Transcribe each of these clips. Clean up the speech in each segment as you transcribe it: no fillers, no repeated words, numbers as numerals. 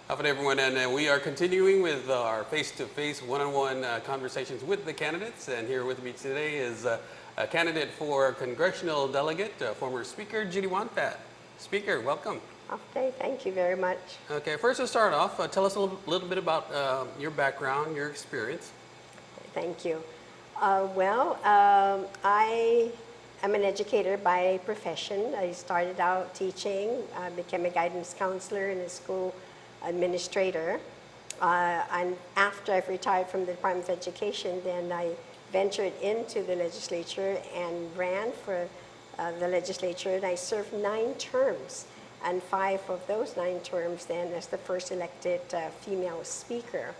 Afternoon, everyone, and we are continuing with our face-to-face, one-on-one conversations with the candidates. And here with me today is a candidate for congressional delegate, former Speaker Judi Won Pat. Speaker, welcome. Okay, thank you very much. Okay, first to start off, tell us a little bit about your background, your experience. Thank you. I am an educator by profession. I started out teaching, became a guidance counselor and a school administrator. And after I've retired from the Department of Education, then I ventured into the legislature and ran for the legislature, and I served 9 terms. And 5 of those 9 terms then as the first elected female speaker.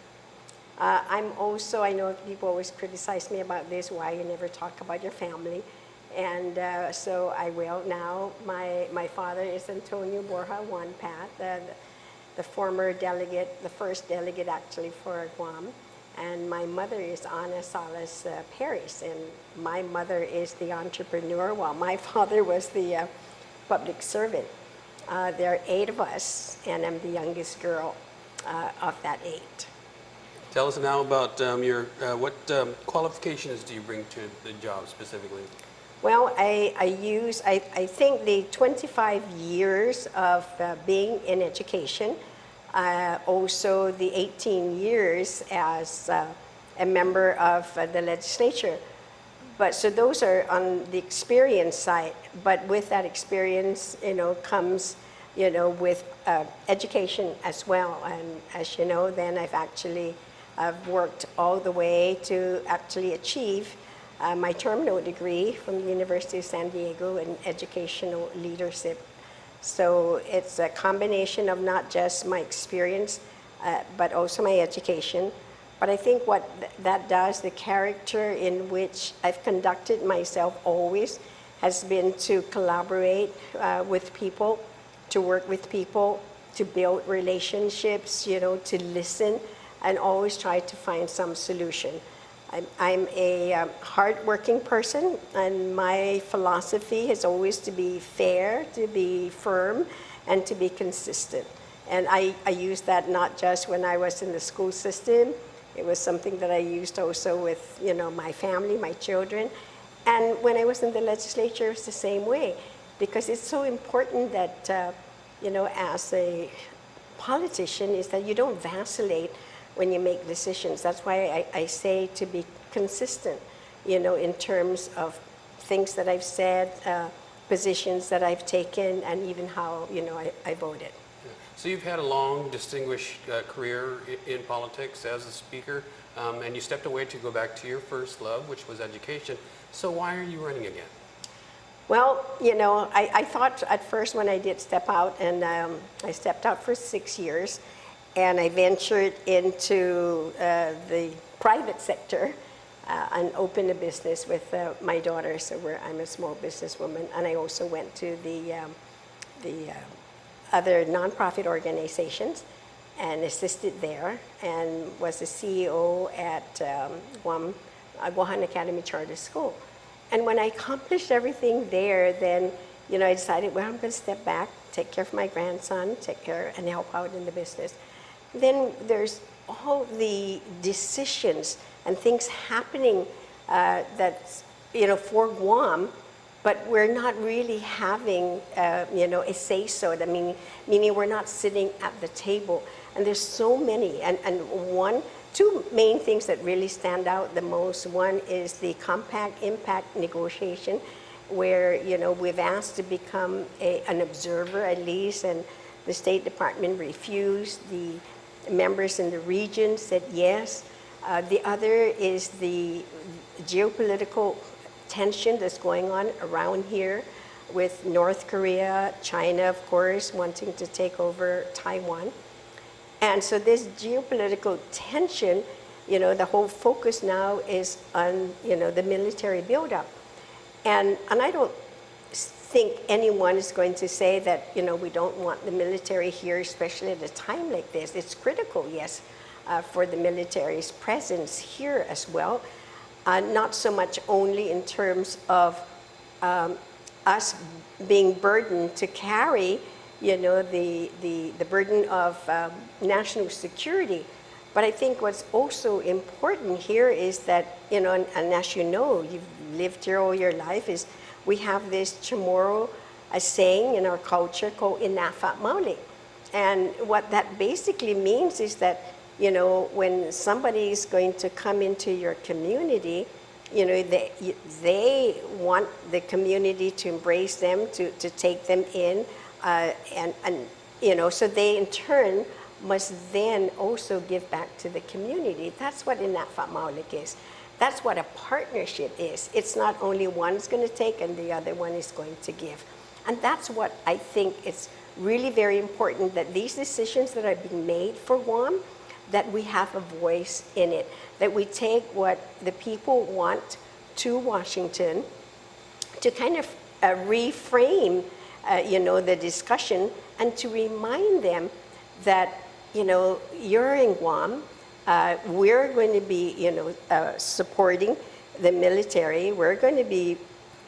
I'm also, I know people always criticize me about this, why you never talk about your family. And so I will now. My father is Antonio Borja Won Pat, the former delegate, the first delegate actually for Guam. And my mother is Ana Salas Paris, and my mother is the entrepreneur, while my father was the public servant. There are 8 of us, and I'm the youngest girl of that 8. Tell us now about what qualifications do you bring to the job specifically? Well, I think the 25 years of being in education, also the 18 years as a member of the legislature. But so those are on the experience side. But with that experience, comes, with education as well. And as you know, then I've worked all the way to actually achieve my terminal degree from the University of San Diego in educational leadership. So it's a combination of not just my experience, but also my education. But I think what that does, the character in which I've conducted myself always has been to collaborate with people, to work with people, to build relationships, to listen, and always try to find some solution. I'm a hardworking person, and my philosophy is always to be fair, to be firm, and to be consistent. And I use that not just when I was in the school system. It was something that I used also with, my family, my children. And when I was in the legislature, it's the same way, because it's so important that, as a politician, is that you don't vacillate when you make decisions. That's why I say to be consistent, in terms of things that I've said, positions that I've taken, and even how, I voted. So you've had a long, distinguished career in politics as a speaker, and you stepped away to go back to your first love, which was education. So why are you running again? Well, I thought at first when I did step out, and I stepped out for 6 years, and I ventured into the private sector and opened a business with my daughter, so I'm a small businesswoman, and I also went to the other nonprofit organizations and assisted there, and was the CEO at Guam Academy Charter School. And when I accomplished everything there, then I decided, well, I'm going to step back, take care of my grandson, take care and help out in the business. Then there's all the decisions and things happening that's for Guam, but we're not really having a say-so. Meaning we're not sitting at the table. And there's so many. And 2 main things that really stand out the most. One is the Compact Impact negotiation, where we've asked to become an observer at least, and the State Department refused. The members in the region said yes. The other is the geopolitical tension that's going on around here with North Korea, China, of course, wanting to take over Taiwan. And so this geopolitical tension, the whole focus now is on, the military buildup. And I don't think anyone is going to say that, we don't want the military here, especially at a time like this. It's critical, yes, for the military's presence here as well. Not so much only in terms of us being burdened to carry, the burden of national security. But I think what's also important here is that, and as you know, you've lived here all your life, is we have this Chamorro a saying in our culture called Inafat Mauli. And what that basically means is that, when somebody is going to come into your community, they want the community to embrace them, to take them in, so they in turn must then also give back to the community. That's what Inafat Maulik is. That's what a partnership is. It's not only one's going to take and the other one is going to give. And that's what I think it's really very important, that these decisions that are being made for Guam, that we have a voice in it, that we take what the people want to Washington to kind of reframe, the discussion, and to remind them that, you're in Guam, we're going to be, supporting the military, we're going to be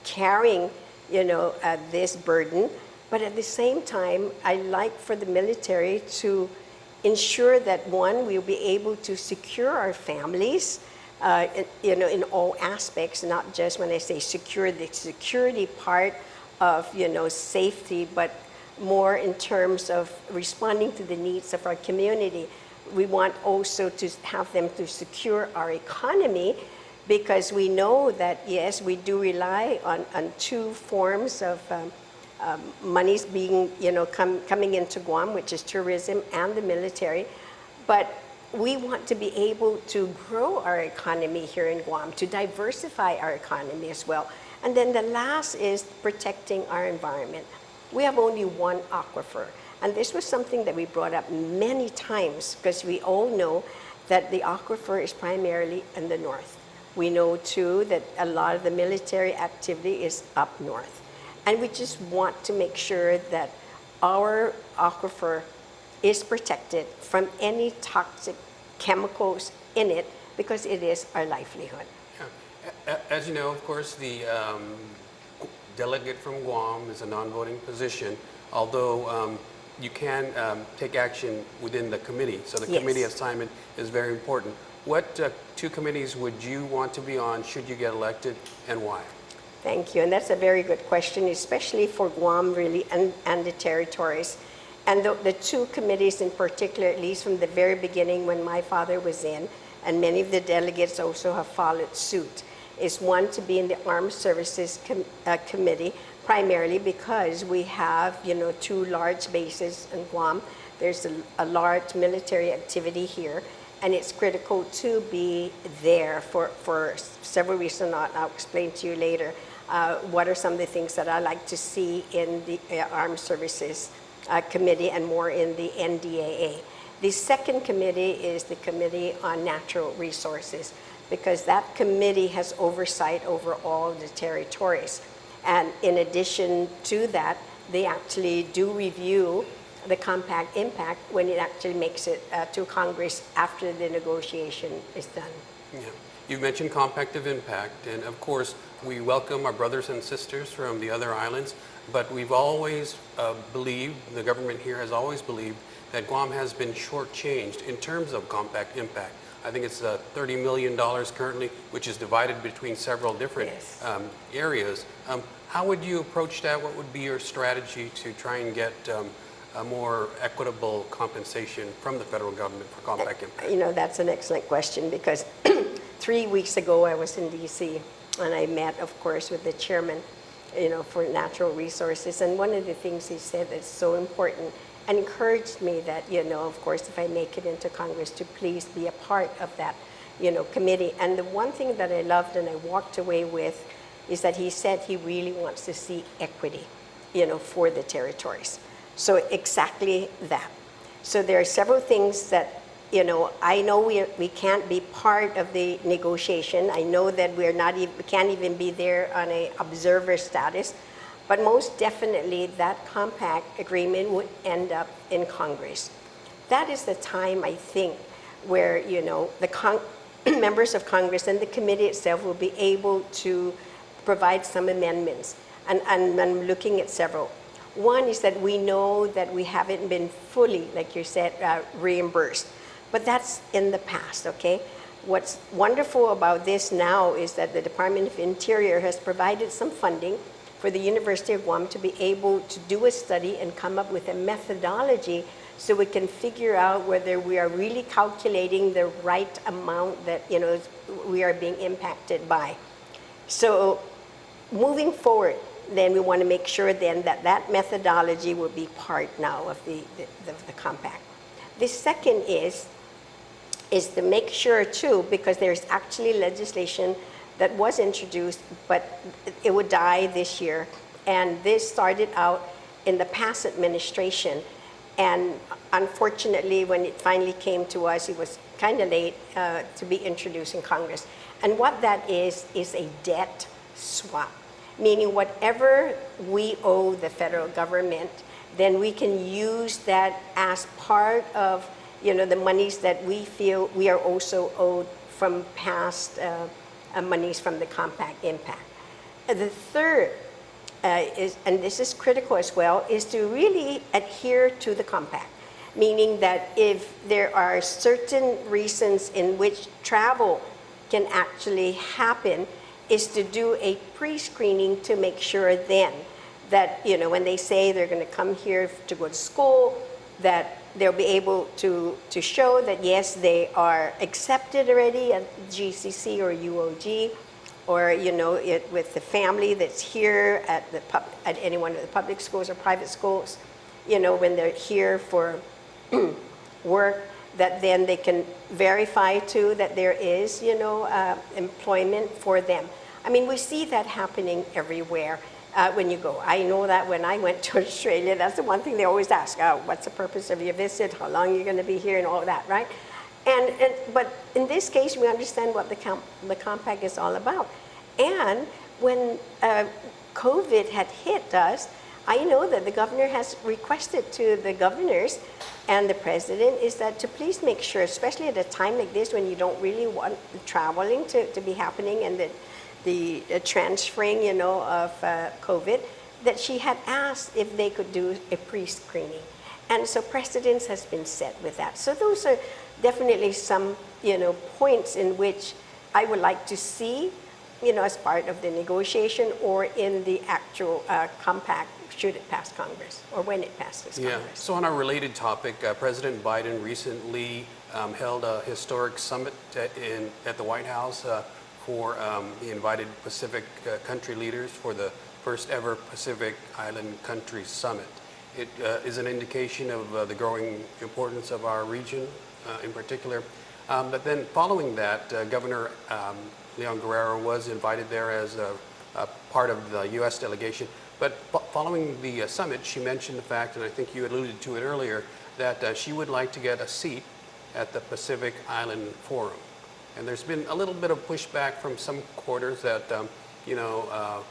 carrying, this burden, but at the same time, I like for the military to ensure that, one, we'll be able to secure our families, in all aspects, not just when I say secure, the security part of, safety, but more in terms of responding to the needs of our community. We want also to have them to secure our economy, because we know that, yes, we do rely on two forms of monies being, coming into Guam, which is tourism and the military. But we want to be able to grow our economy here in Guam, to diversify our economy as well. And then the last is protecting our environment. We have only one aquifer. And this was something that we brought up many times, because we all know that the aquifer is primarily in the north. We know too that a lot of the military activity is up north. And we just want to make sure that our aquifer is protected from any toxic chemicals in it, because it is our livelihood. Yeah. As you know, of course, the delegate from Guam is a non-voting position, although you can take action within the committee. So the committee assignment is very important. What two committees would you want to be on should you get elected, and why? Thank you, and that's a very good question, especially for Guam, really, and the territories. And the two committees in particular, at least from the very beginning when my father was in, and many of the delegates also have followed suit, is one to be in the Armed Services Committee, primarily because we have, two large bases in Guam. There's a large military activity here, and it's critical to be there for several reasons. I'll explain to you later what are some of the things that I like to see in the Armed Services Committee, and more in the NDAA. The second committee is the Committee on Natural Resources, because that committee has oversight over all the territories. And in addition to that, they actually do review the compact impact when it actually makes it to Congress after the negotiation is done. Yeah. You mentioned compact of impact, and of course, we welcome our brothers and sisters from the other islands, but we've always believed, the government here has always believed, that Guam has been shortchanged in terms of compact impact. I think it's $30 million currently, which is divided between several different areas. How would you approach that? What would be your strategy to try and get a more equitable compensation from the federal government for compact impact? That's an excellent question, because 3 weeks ago I was in DC, and I met, of course, with the chairman, for natural resources. And one of the things he said that's so important, and encouraged me that, of course, if I make it into Congress, to please be a part of that, committee. And the one thing that I loved and I walked away with is that he said he really wants to see equity, for the territories. So exactly that. So there are several things that, I know we can't be part of the negotiation. I know that we can't even be there on an observer status. But most definitely, that compact agreement would end up in Congress. That is the time, I think, where, the members of Congress and the committee itself will be able to provide some amendments. And I'm looking at several. One is that we know that we haven't been fully, like you said, reimbursed. But that's in the past, okay? What's wonderful about this now is that the Department of Interior has provided some funding for the University of Guam to be able to do a study and come up with a methodology so we can figure out whether we are really calculating the right amount that, you know, we are being impacted by. So moving forward, then we want to make sure then that that methodology will be part now of the compact. The second is to make sure too, because there's actually legislation that was introduced, but it would die this year. And this started out in the past administration. And unfortunately, when it finally came to us, it was kind of late to be introduced in Congress. And what that is a debt swap, meaning whatever we owe the federal government, then we can use that as part of, you know, the monies that we feel we are also owed from past monies from the compact impact. The third is, and this is critical as well, is to really adhere to the compact, meaning that if there are certain reasons in which travel can actually happen, is to do a pre-screening to make sure then that, you know, when they say they're going to come here to go to school, that they'll be able to show that yes, they are accepted already at GCC or UOG, or, you know, with the family that's here at any one of the public schools or private schools, you know, when they're here for work, that then they can verify too that there is, you know, employment for them. I mean, we see that happening everywhere when you go. I know that when I went to Australia, that's the one thing they always ask, what's the purpose of your visit, how long you're going to be here, and all that, right? But in this case, we understand what the compact is all about. And when COVID had hit us, I know that the governor has requested to the governors and the president is that to please make sure, especially at a time like this when you don't really want traveling to be happening and the transferring, you know, of COVID, that she had asked if they could do a pre-screening. And so precedence has been set with that. So those are definitely some, you know, points in which I would like to see, you know, as part of the negotiation or in the actual compact should it pass Congress or when it passes Congress. Yeah. So on a related topic, President Biden recently held a historic summit at the White House for he invited Pacific country leaders for the first ever Pacific Island Country Summit. It is an indication of the growing importance of our region in particular. But then following that, Governor Leon Guerrero was invited there as a part of the U.S. delegation. But following the summit, she mentioned the fact, and I think you alluded to it earlier, that she would like to get a seat at the Pacific Island Forum. And there's been a little bit of pushback from some quarters that, you know,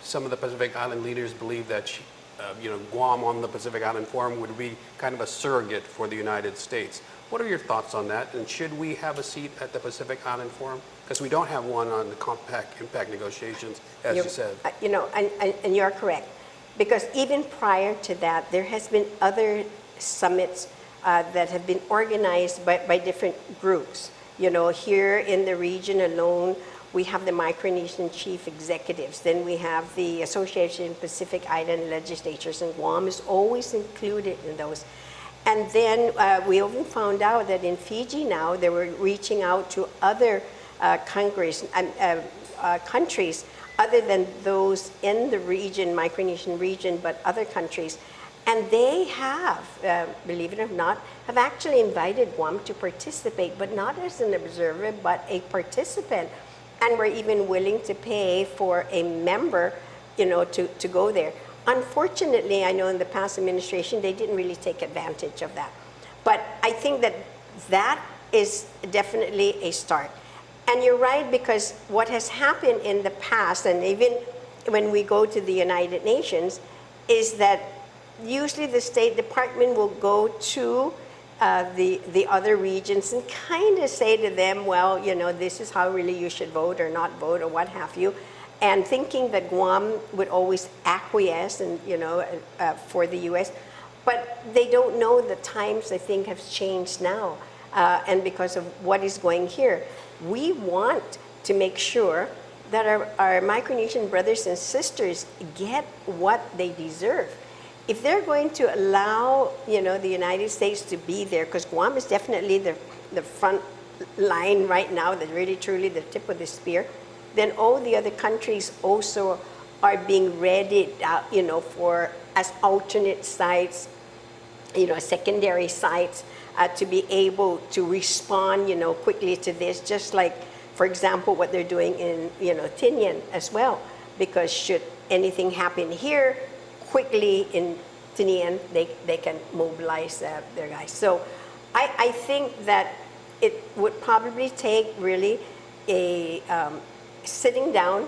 some of the Pacific Island leaders believe that, you know, Guam on the Pacific Island Forum would be kind of a surrogate for the United States. What are your thoughts on that? And should we have a seat at the Pacific Island Forum? Because we don't have one on the compact impact negotiations, as you said. You know, and you're correct. Because even prior to that, there has been other summits that have been organized by different groups. You know, here in the region alone, we have the Micronesian Chief Executives. Then we have the Association of Pacific Island Legislatures, and Guam is always included in those. And then we even found out that in Fiji now, they were reaching out to other countries other than those in the region, Micronesian region, but other countries. And they have, believe it or not, have actually invited Guam to participate, but not as an observer, but a participant. And we're even willing to pay for a member, you know, to go there. Unfortunately, I know in the past administration, they didn't really take advantage of that. But I think that that is definitely a start. And you're right, because what has happened in the past, and even when we go to the United Nations, is that usually the State Department will go to the other regions and kind of say to them, well, you know, this is how really you should vote or not vote or what have you. and thinking that Guam would always acquiesce and, for the U.S., but they don't know the times, I think, have changed now, and because of what is going here. We want to make sure that our Micronesian brothers and sisters get what they deserve. If they're going to allow, the United States to be there, because Guam is definitely the front line right now, that really truly the tip of the spear, then all the other countries also are being readied out, for as alternate sites, secondary sites, to be able to respond, quickly to this, just like, for example, what they're doing in, Tinian as well, because should anything happen here, quickly in Tinian, they can mobilize their guys. So I think that it would probably take really a sitting down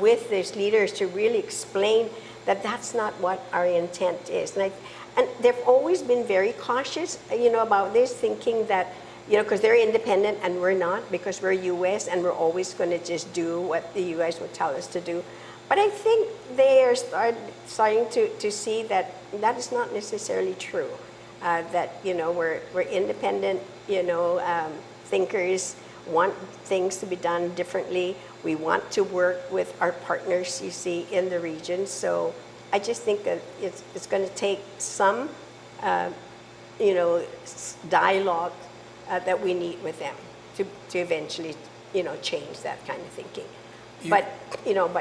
with these leaders to really explain that that's not what our intent is. And they've always been very cautious, about this, thinking that, because they're independent and we're not, because we're U.S. and we're always going to just do what the U.S. would tell us to do. But I think they are starting to see that that is not necessarily true. That, we're independent, thinkers, want things to be done differently. We want to work with our partners, you see, in the region. So I just think that it's going to take some, dialogue that we need with them to eventually, change that kind of thinking. But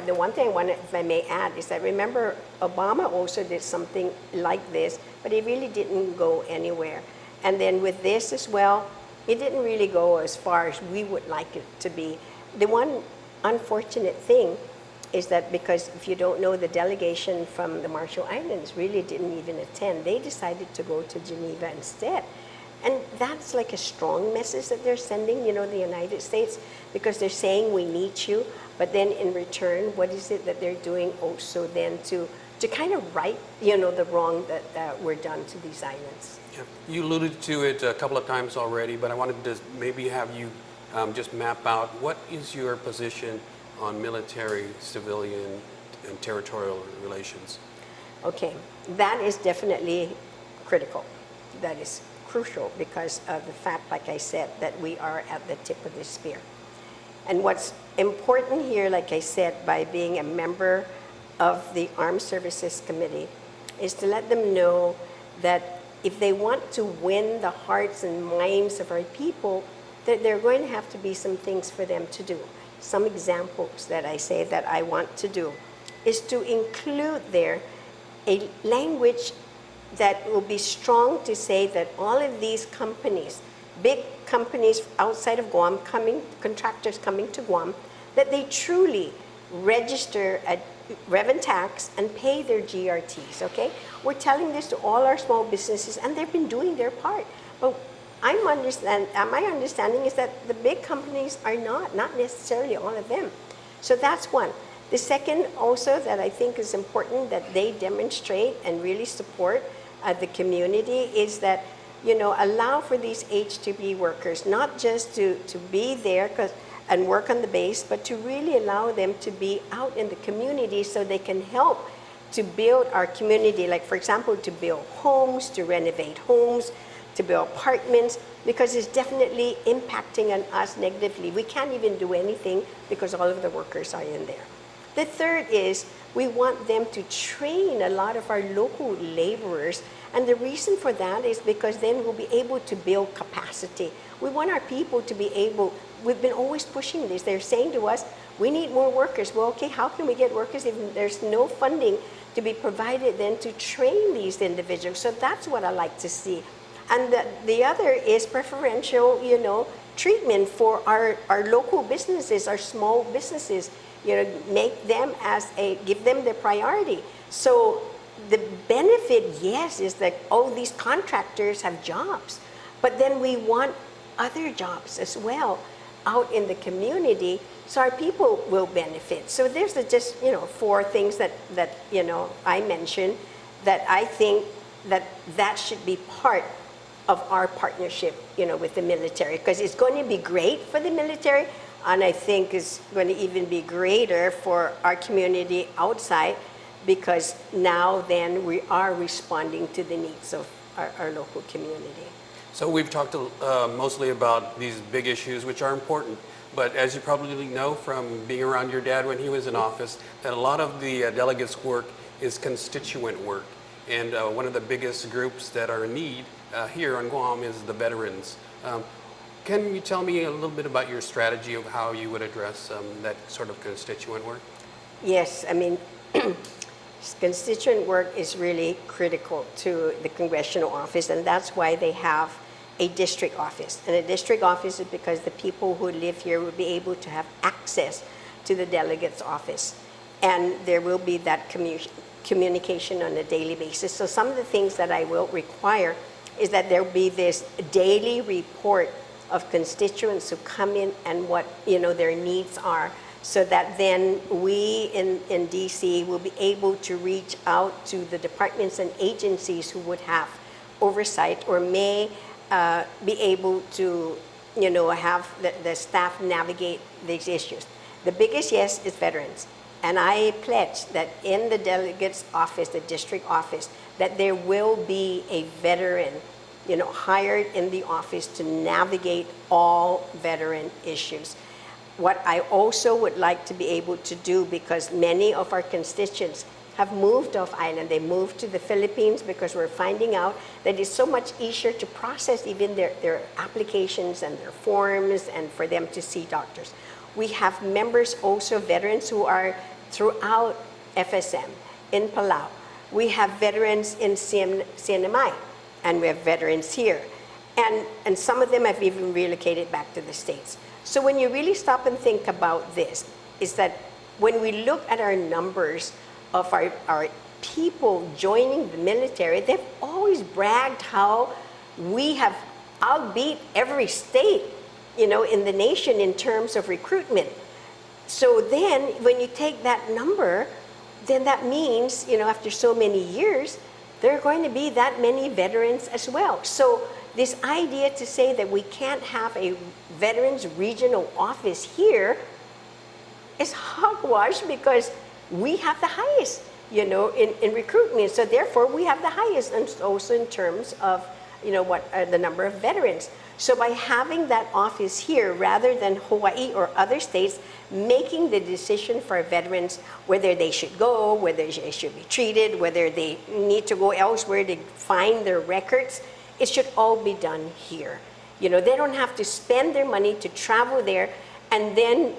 the one thing I want, if I may add, is that remember Obama also did something like this, but it really didn't go anywhere. And then with this as well, it didn't really go as far as we would like it to be. The one unfortunate thing is that, because if you don't know, the delegation from the Marshall Islands really didn't even attend. They decided to go to Geneva instead. And that's like a strong message that they're sending, the United States, because they're saying we need you, but then in return, what is it that they're doing also then to kind of right, the wrong that were done to these islands. Yeah. You alluded to it a couple of times already, but I wanted to maybe have you just map out what is your position on military, civilian, and territorial relations? Okay, that is definitely critical. That is crucial because of the fact, like I said, that we are at the tip of the spear. And what's important here, like I said, by being a member of the Armed Services Committee, is to let them know that if they want to win the hearts and minds of our people, that there are going to have to be some things for them to do. Some examples that I say that I want to do is to include there a language that will be strong to say that all of these companies, big companies outside of Guam contractors coming to Guam, that they truly register at revenue tax and pay their GRTs, okay? We're telling this to all our small businesses, and they've been doing their part. But my understanding is that the big companies are not necessarily all of them. So that's one. The second also that I think is important that they demonstrate and really support the community is that, allow for these H-2B workers not just to be there and work on the base, but to really allow them to be out in the community so they can help to build our community, like for example, to build homes, to renovate homes, to build apartments, because it's definitely impacting on us negatively. We can't even do anything because all of the workers are in there. The third is we want them to train a lot of our local laborers, and the reason for that is because then we'll be able to build capacity. We want our people to be able, we've been always pushing this. They're saying to us, we need more workers. Well, okay, how can we get workers if there's no funding to be provided then to train these individuals? So that's what I like to see. And the other is preferential, treatment for our local businesses, our small businesses, make them give them the priority. So the benefit, yes, is that, these contractors have jobs, but then we want other jobs as well out in the community, so our people will benefit. So there's just, 4 things that I mentioned that I think that should be part of our partnership, with the military, because it's going to be great for the military. And I think is going to even be greater for our community outside, because now then we are responding to the needs of our local community. So we've talked mostly about these big issues, which are important. But as you probably know from being around your dad when he was in office, that a lot of the delegates' work is constituent work. And one of the biggest groups that are in need here on Guam is the veterans. Can you tell me a little bit about your strategy of how you would address that sort of constituent work? Yes, I mean, constituent work is really critical to the congressional office, and that's why they have a district office. And a district office is because the people who live here will be able to have access to the delegate's office. And there will be that communication on a daily basis. So some of the things that I will require is that there will be this daily report of constituents who come in and what their needs are, so that then we in DC will be able to reach out to the departments and agencies who would have oversight or may be able to have the staff navigate these issues. The biggest yes is veterans. And I pledge that in the delegate's office, the district office, that there will be a veteran hired in the office to navigate all veteran issues. What I also would like to be able to do, because many of our constituents have moved off island, they moved to the Philippines, because we're finding out that it's so much easier to process even their applications and their forms and for them to see doctors. We have members also, veterans who are throughout FSM, in Palau. We have veterans in CNMI, and we have veterans here. And some of them have even relocated back to the States. So when you really stop and think about this, is that when we look at our numbers of our people joining the military, they've always bragged how we have outbeat every state, in the nation in terms of recruitment. So then when you take that number, then that means, after so many years, there are going to be that many veterans as well. So this idea to say that we can't have a veterans regional office here is hogwash, because we have the highest, in recruitment. So therefore we have the highest, and also in terms of, what are the number of veterans. So by having that office here, rather than Hawaii or other states making the decision for veterans whether they should go, whether they should be treated, whether they need to go elsewhere to find their records, it should all be done here. They don't have to spend their money to travel there and then,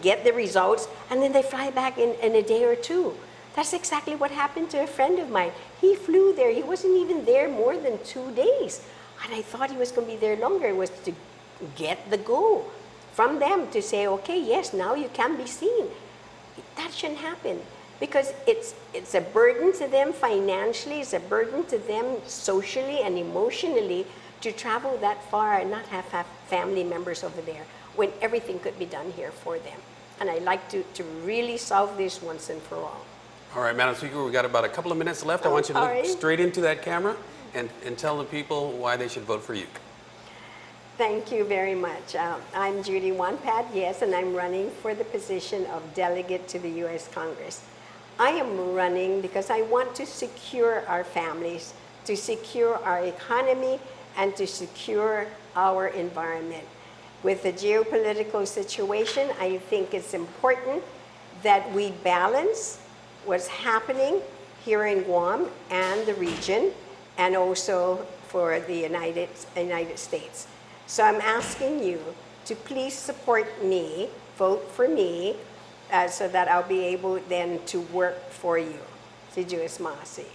get the results, and then they fly back in a day or two. That's exactly what happened to a friend of mine. He flew there. He wasn't even there more than 2 days. And I thought he was going to be there longer. It was to get the go from them to say, okay, yes, now you can be seen. That shouldn't happen, because it's a burden to them financially, it's a burden to them socially and emotionally to travel that far and not have family members over there, when everything could be done here for them. And I'd like to really solve this once and for all. All right, Madam Speaker, we've got about a couple of minutes left. I want you to look straight into that camera and tell the people why they should vote for you. Thank you very much. I'm Judi Won Pat, yes, and I'm running for the position of delegate to the U.S. Congress. I am running because I want to secure our families, to secure our economy, and to secure our environment. With the geopolitical situation, I think it's important that we balance what's happening here in Guam and the region, and also for the United States. So I'm asking you to please support me, vote for me, so that I'll be able then to work for you. Si Diyos Masi.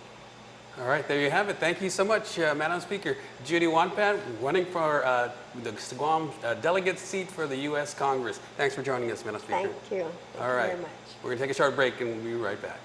All right, there you have it. Thank you so much, Madam Speaker. Judi Won Pat, running for the Guam delegate seat for the U.S. Congress. Thanks for joining us, Madam Speaker. Thank you. All right. Thank you very much. We're going to take a short break and we'll be right back.